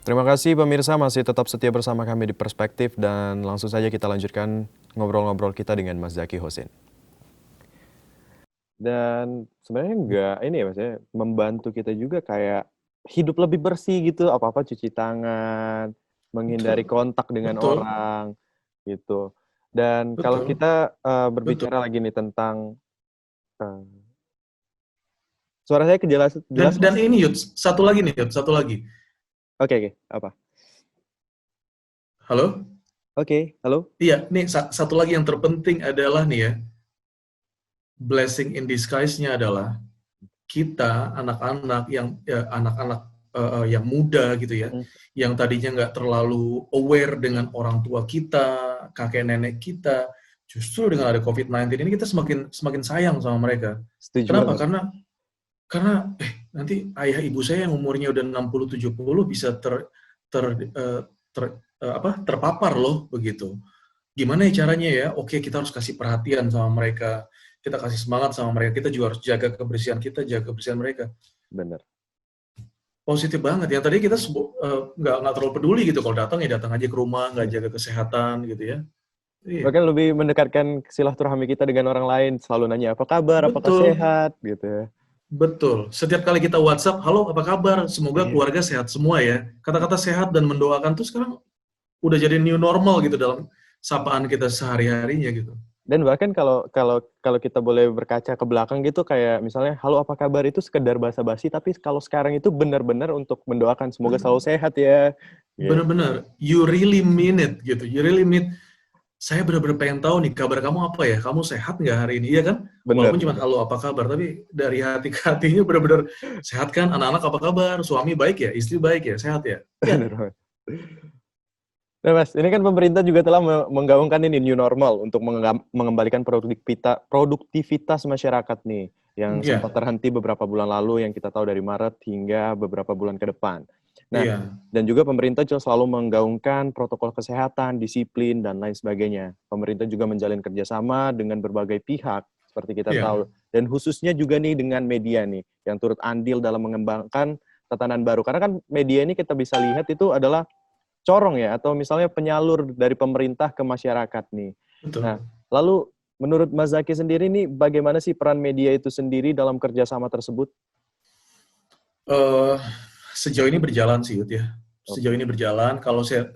Terima kasih pemirsa masih tetap setia bersama kami di Perspektif dan langsung saja kita lanjutkan ngobrol-ngobrol kita dengan Mas Zaki Hosin. Dan sebenarnya enggak ini ya Mas ya, membantu kita juga kayak hidup lebih bersih gitu, apa-apa cuci tangan, menghindari Betul, kontak dengan betul, orang gitu. Dan kalau betul, kita betul. berbicara lagi nih tentang suara saya jelas Dan jelas dan Mas? ini Yud, satu lagi nih Yud, satu lagi. Oke, oke, apa? Halo? Oke, halo? Iya, nih satu lagi yang terpenting adalah nih ya, blessing in disguise-nya adalah kita anak-anak yang anak-anak yang muda gitu ya, Hmm, yang tadinya nggak terlalu aware dengan orang tua kita, kakek nenek kita, justru dengan ada COVID-19 ini kita semakin semakin sayang sama mereka. setuju Kenapa? banget. Karena nanti ayah ibu saya yang umurnya udah 60 70 bisa ter, eh, ter terpapar loh begitu. Gimana ya caranya ya? Oke, kita harus kasih perhatian sama mereka. Kita kasih semangat sama mereka. Kita juga harus jaga kebersihan kita, jaga kebersihan mereka. Bener. Positif banget. Yang tadi kita nggak terlalu peduli gitu. Kalau datang ya datang aja ke rumah, nggak jaga kesehatan gitu ya. Iya, Bahkan lebih mendekatkan silaturahmi kita dengan orang lain, selalu nanya apa kabar, apakah betul, sehat, gitu ya. betul. Setiap kali kita WhatsApp, halo apa kabar? Semoga Iya. keluarga sehat semua ya. Kata-kata sehat dan mendoakan tuh sekarang udah jadi new normal gitu dalam sapaan kita sehari-harinya gitu. Dan bahkan kalau kalau kalau kita boleh berkaca ke belakang gitu kayak misalnya halo apa kabar itu sekedar basa-basi tapi kalau sekarang itu benar-benar untuk mendoakan semoga selalu sehat ya. Gitu. Bener-bener, you really mean it gitu. You really mean, saya bener-bener pengen tahu nih kabar kamu apa ya? Kamu sehat nggak hari ini? Iya kan? Bener, Walaupun cuma bener. halo apa kabar, tapi dari hati ke hatinya bener-bener sehat kan? Anak-anak apa kabar? Suami baik ya? Istri baik ya? Sehat ya? Ya, Bener banget. Nah, Mas, ini kan pemerintah juga telah menggaungkan ini new normal untuk mengembalikan produktivitas masyarakat nih yang sempat ya, terhenti beberapa bulan lalu yang kita tahu dari Maret hingga beberapa bulan ke depan. Nah, iya, dan juga pemerintah juga selalu menggaungkan protokol kesehatan, disiplin, dan lain sebagainya. Pemerintah juga menjalin kerjasama dengan berbagai pihak, seperti kita iya, tahu. Dan khususnya juga nih dengan media nih, yang turut andil dalam mengembangkan tatanan baru. Karena kan media ini kita bisa lihat itu adalah corong ya atau misalnya penyalur dari pemerintah ke masyarakat nih. Nah, betul. lalu menurut Mas Zaki sendiri nih bagaimana sih peran media itu sendiri dalam kerjasama tersebut? eh Sejauh ini berjalan sih, Yud, ya. Sejauh Oke. ini berjalan. Kalau saya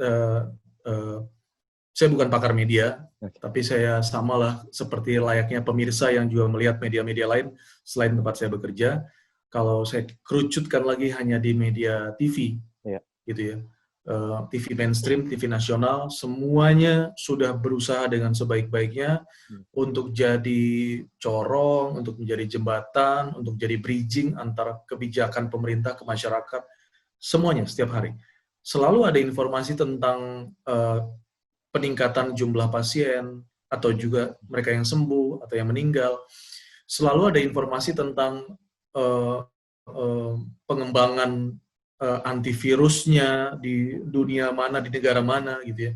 bukan pakar media, Oke. tapi saya samalah seperti layaknya pemirsa yang juga melihat media-media lain selain tempat saya bekerja. Kalau saya kerucutkan lagi hanya di media TV, Ya. gitu ya. TV mainstream, TV nasional, semuanya sudah berusaha dengan sebaik-baiknya untuk jadi corong, untuk menjadi jembatan, untuk jadi bridging antara kebijakan pemerintah ke masyarakat, semuanya setiap hari. Selalu ada informasi tentang peningkatan jumlah pasien, atau juga mereka yang sembuh atau yang meninggal. Selalu ada informasi tentang uh, uh, pengembangan antivirusnya di dunia mana, di negara mana gitu ya.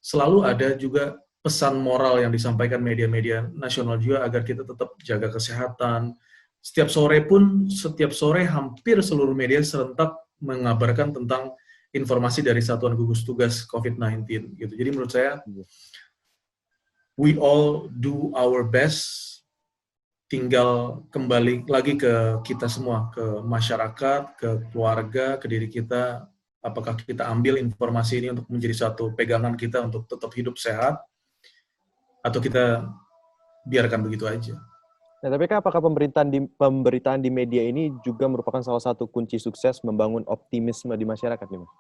Selalu ada juga pesan moral yang disampaikan media-media nasional juga agar kita tetap jaga kesehatan. Setiap sore hampir seluruh media serentak mengabarkan tentang informasi dari Satuan Gugus Tugas COVID-19 gitu. Jadi menurut saya we all do our best, tinggal kembali lagi ke kita semua, ke masyarakat, ke keluarga, ke diri kita, apakah kita ambil informasi ini untuk menjadi satu pegangan kita untuk tetap hidup sehat, atau kita biarkan begitu aja. Nah, tapi kan apakah pemberitaan di media ini juga merupakan salah satu kunci sukses membangun optimisme di masyarakat nih, Mas?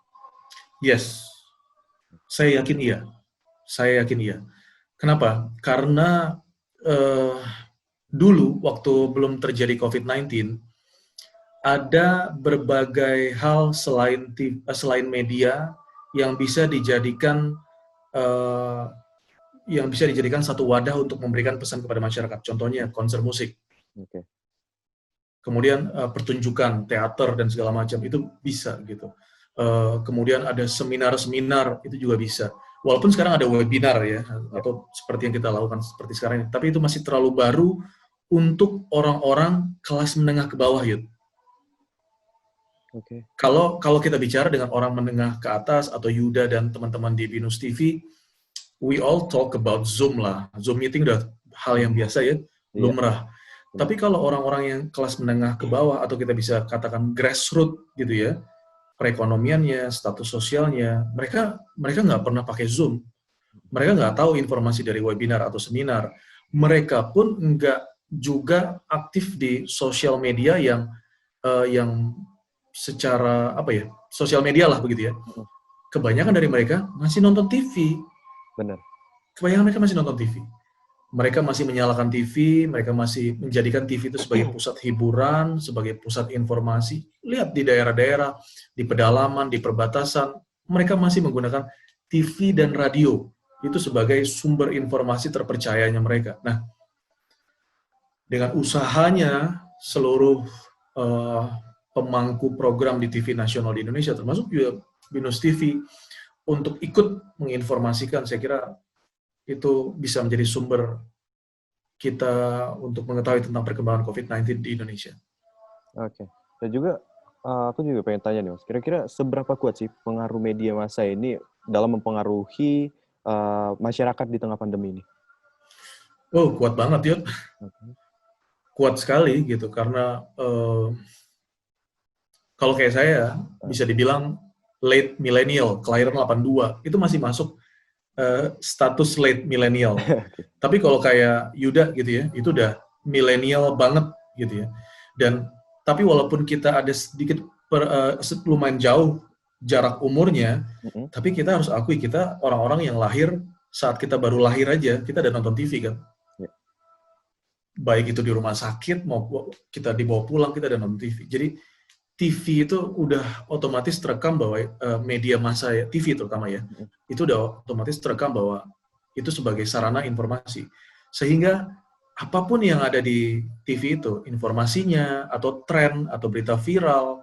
Yes, saya yakin iya. Saya yakin iya. Kenapa? Karena eh, dulu waktu belum terjadi COVID-19, ada berbagai hal selain media yang bisa dijadikan eh, satu wadah untuk memberikan pesan kepada masyarakat. Contohnya konser musik, Oke. kemudian pertunjukan teater dan segala macam itu bisa gitu. Kemudian ada seminar-seminar itu juga bisa. Walaupun sekarang ada webinar ya, Ya. atau seperti yang kita lakukan seperti sekarang ini, tapi itu masih terlalu baru untuk orang-orang kelas menengah ke bawah, Yud. Oke. Kalau kita bicara dengan orang menengah ke atas atau Yuda dan teman-teman di Binus TV, we all talk about Zoom lah. Zoom meeting udah hal yang biasa ya, Iya. lumrah. Benar. Tapi kalau orang-orang yang kelas menengah ke bawah atau kita bisa katakan grassroots gitu ya, perekonomiannya, status sosialnya, mereka nggak pernah pakai Zoom. Mereka nggak tahu informasi dari webinar atau seminar. Mereka pun nggak juga aktif di sosial media yang secara apa ya, sosial media lah begitu ya. Kebanyakan dari mereka masih nonton TV. Benar. Kebanyakan mereka masih nonton TV. Mereka masih menyalakan TV, mereka masih menjadikan TV itu sebagai pusat hiburan, sebagai pusat informasi. Lihat di daerah-daerah, di pedalaman, di perbatasan, mereka masih menggunakan TV dan radio itu sebagai sumber informasi terpercayanya mereka. Nah, dengan usahanya seluruh pemangku program di TV nasional di Indonesia, termasuk juga Binus TV, untuk ikut menginformasikan, saya kira itu bisa menjadi sumber kita untuk mengetahui tentang perkembangan COVID-19 di Indonesia. Oke. Dan juga aku juga pengen tanya nih, Mas. Kira-kira seberapa kuat sih pengaruh media massa ini dalam mempengaruhi masyarakat di tengah pandemi ini? Oh, kuat banget ya. Oke. Kuat sekali gitu, karena kalau kayak saya, bisa dibilang late millennial, kelahiran 82, itu masih masuk status late millennial. Tapi kalau kayak Yuda gitu ya, itu udah millennial banget gitu ya. Dan tapi walaupun kita ada sedikit lumayan jauh jarak umurnya, tapi kita harus akui kita orang-orang yang lahir saat kita baru lahir aja, kita udah nonton TV kan. Ya. Baik itu di rumah sakit, mau kita dibawa pulang, kita udah nonton TV. Jadi TV itu udah otomatis terekam bahwa media massa ya, TV terutama ya, itu udah otomatis terekam bahwa itu sebagai sarana informasi. Sehingga apapun yang ada di TV itu, informasinya, atau tren, atau berita viral,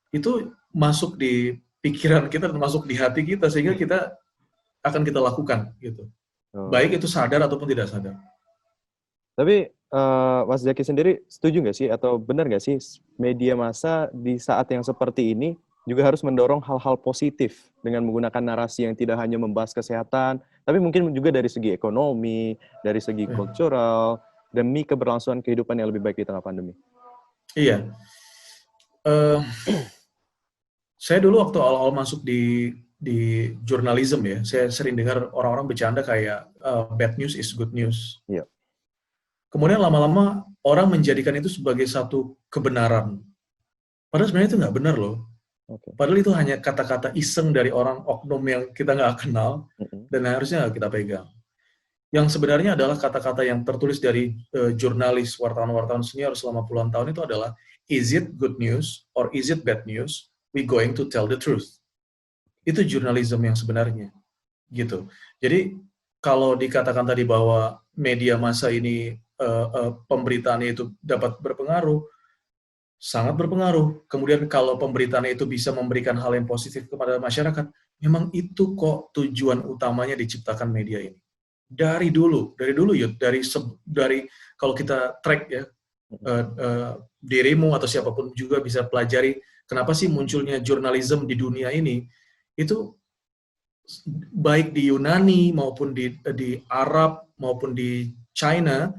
itu masuk di pikiran kita, masuk di hati kita, sehingga kita akan kita lakukan gitu. Baik itu sadar ataupun tidak sadar. Tapi Mas Zaki sendiri setuju nggak sih atau benar nggak sih media massa di saat yang seperti ini juga harus mendorong hal-hal positif dengan menggunakan narasi yang tidak hanya membahas kesehatan, tapi mungkin juga dari segi ekonomi, dari segi kultural, demi keberlangsungan kehidupan yang lebih baik di tengah pandemi? Iya. Saya dulu waktu awal-awal masuk di jurnalisme ya, saya sering dengar orang-orang bercanda kayak bad news is good news. Iya. Kemudian lama-lama orang menjadikan itu sebagai satu kebenaran. Padahal sebenarnya itu nggak benar loh. Okay. Padahal itu hanya kata-kata iseng dari orang oknum yang kita nggak kenal dan harusnya nggak kita pegang. Yang sebenarnya adalah kata-kata yang tertulis dari jurnalis, wartawan-wartawan senior selama puluhan tahun itu adalah, is it good news or is it bad news? We going to tell the truth. Itu jurnalisme yang sebenarnya. Gitu. Jadi kalau dikatakan tadi bahwa media massa ini pemberitaannya itu dapat berpengaruh, sangat berpengaruh. Kemudian kalau pemberitaannya itu bisa memberikan hal yang positif kepada masyarakat, memang itu kok tujuan utamanya diciptakan media ini. Dari dulu ya, dari kalau kita track ya, dirimu atau siapapun juga bisa pelajari kenapa sih munculnya jurnalisme di dunia ini. Itu baik di Yunani maupun di Arab maupun di China,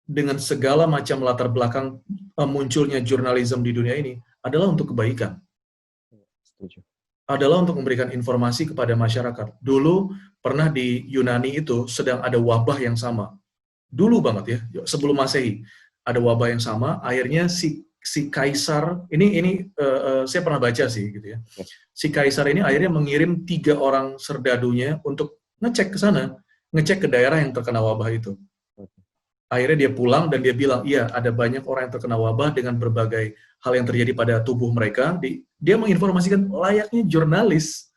dengan segala macam latar belakang munculnya jurnalisme di dunia ini adalah untuk kebaikan. Setuju. Adalah untuk memberikan informasi kepada masyarakat. Dulu pernah di Yunani itu sedang ada wabah yang sama. Dulu banget ya, sebelum Masehi. Ada wabah yang sama, akhirnya si kaisar, ini saya pernah baca sih gitu ya. Si kaisar ini akhirnya mengirim 3 orang serdadunya untuk ngecek ke sana, ngecek ke daerah yang terkena wabah itu. Akhirnya dia pulang dan dia bilang, iya ada banyak orang yang terkena wabah dengan berbagai hal yang terjadi pada tubuh mereka. Dia menginformasikan layaknya jurnalis.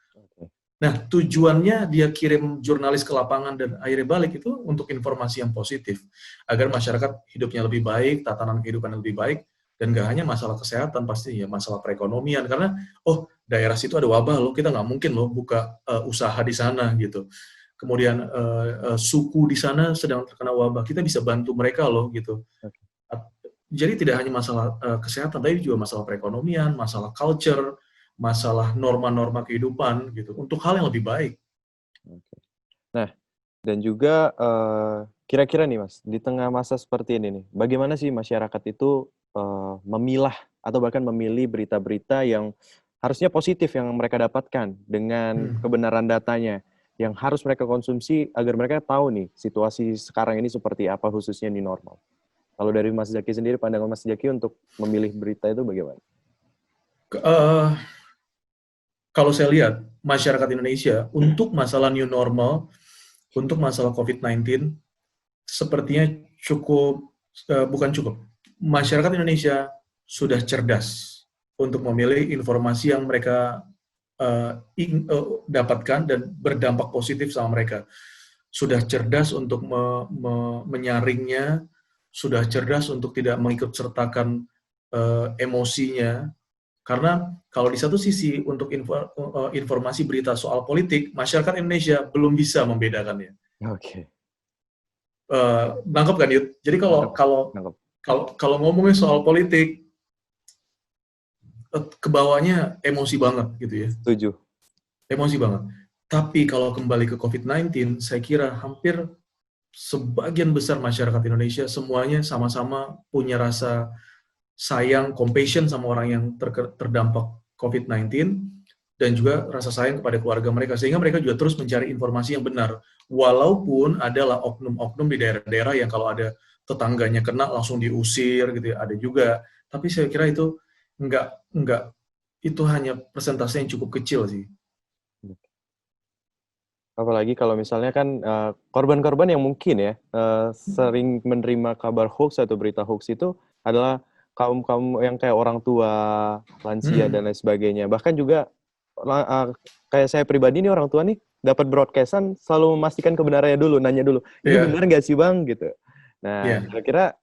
Nah, tujuannya dia kirim jurnalis ke lapangan dan akhirnya balik itu untuk informasi yang positif. Agar masyarakat hidupnya lebih baik, tatanan kehidupan yang lebih baik, dan gak hanya masalah kesehatan, pasti ya masalah perekonomian. Karena, daerah situ ada wabah loh, kita nggak mungkin loh buka usaha di sana gitu. Kemudian suku di sana sedang terkena wabah, kita bisa bantu mereka loh gitu. Jadi tidak hanya masalah kesehatan, tapi juga masalah perekonomian, masalah culture, masalah norma-norma kehidupan gitu, untuk hal yang lebih baik. Oke. Nah, dan juga kira-kira nih Mas, di tengah masa seperti ini nih, bagaimana sih masyarakat itu memilah atau bahkan memilih berita-berita yang harusnya positif yang mereka dapatkan dengan kebenaran datanya yang harus mereka konsumsi agar mereka tahu nih situasi sekarang ini seperti apa khususnya di normal. Kalau dari Mas Zaki sendiri, pandangan Mas Zaki untuk memilih berita itu bagaimana? Kalau saya lihat masyarakat Indonesia untuk masalah new normal, untuk masalah COVID-19, sepertinya bukan cukup. Masyarakat Indonesia sudah cerdas untuk memilih informasi yang mereka dapatkan dan berdampak positif sama mereka. Sudah cerdas untuk menyaringnya, sudah cerdas untuk tidak mengikut sertakan emosinya. Karena kalau di satu sisi untuk informasi berita soal politik, masyarakat Indonesia belum bisa membedakannya. Oke. Nangkep kan, Yud? Jadi kalau ngomongin soal politik, kebawahnya emosi banget gitu ya. Setuju. Emosi banget. Tapi kalau kembali ke COVID-19, saya kira hampir sebagian besar masyarakat Indonesia semuanya sama-sama punya rasa sayang, compassion sama orang yang terdampak COVID-19, dan juga rasa sayang kepada keluarga mereka, sehingga mereka juga terus mencari informasi yang benar. Walaupun adalah oknum-oknum di daerah-daerah yang kalau ada tetangganya kena langsung diusir gitu ya, ada juga. Tapi saya kira itu enggak, itu hanya persentase yang cukup kecil sih. Apalagi kalau misalnya kan korban-korban yang mungkin ya sering menerima kabar hoax atau berita hoax itu adalah kaum yang kayak orang tua, lansia dan lain sebagainya. Bahkan juga kayak saya pribadi nih, orang tua nih dapat broadcastan selalu memastikan kebenarannya dulu, nanya dulu, ini benar nggak sih Bang gitu. Nah, kira-kira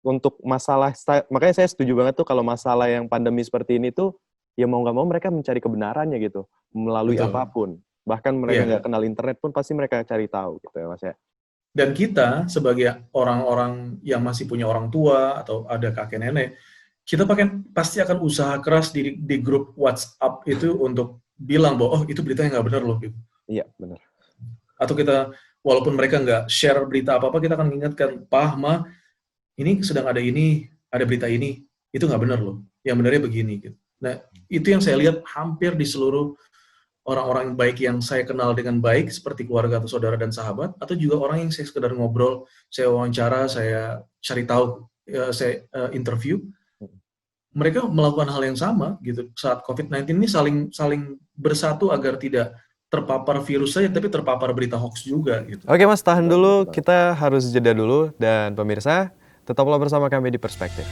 untuk masalah, makanya saya setuju banget tuh kalau masalah yang pandemi seperti ini tuh ya mau nggak mau mereka mencari kebenarannya gitu melalui apapun. Bahkan mereka nggak kenal internet pun pasti mereka cari tahu gitu ya Mas ya. Dan kita sebagai orang-orang yang masih punya orang tua atau ada kakek nenek, kita pasti akan usaha keras di grup WhatsApp itu untuk bilang bahwa itu beritanya nggak benar loh gitu. Iya, benar. Atau kita, walaupun mereka nggak share berita apa-apa, kita akan mengingatkan, Pak, Ma, ini sedang ada berita ini, itu nggak benar loh. Yang benarnya begini gitu. Nah, itu yang saya lihat hampir di seluruh orang-orang baik yang saya kenal dengan baik, seperti keluarga atau saudara dan sahabat, atau juga orang yang saya sekedar ngobrol, saya wawancara, saya cari tahu, saya interview, mereka melakukan hal yang sama gitu. Saat COVID-19 ini saling bersatu agar tidak terpapar virus saja, tapi terpapar berita hoax juga gitu. Oke Mas, tahan dulu, kita harus jeda dulu, dan pemirsa, tetaplah bersama kami di Perspektif.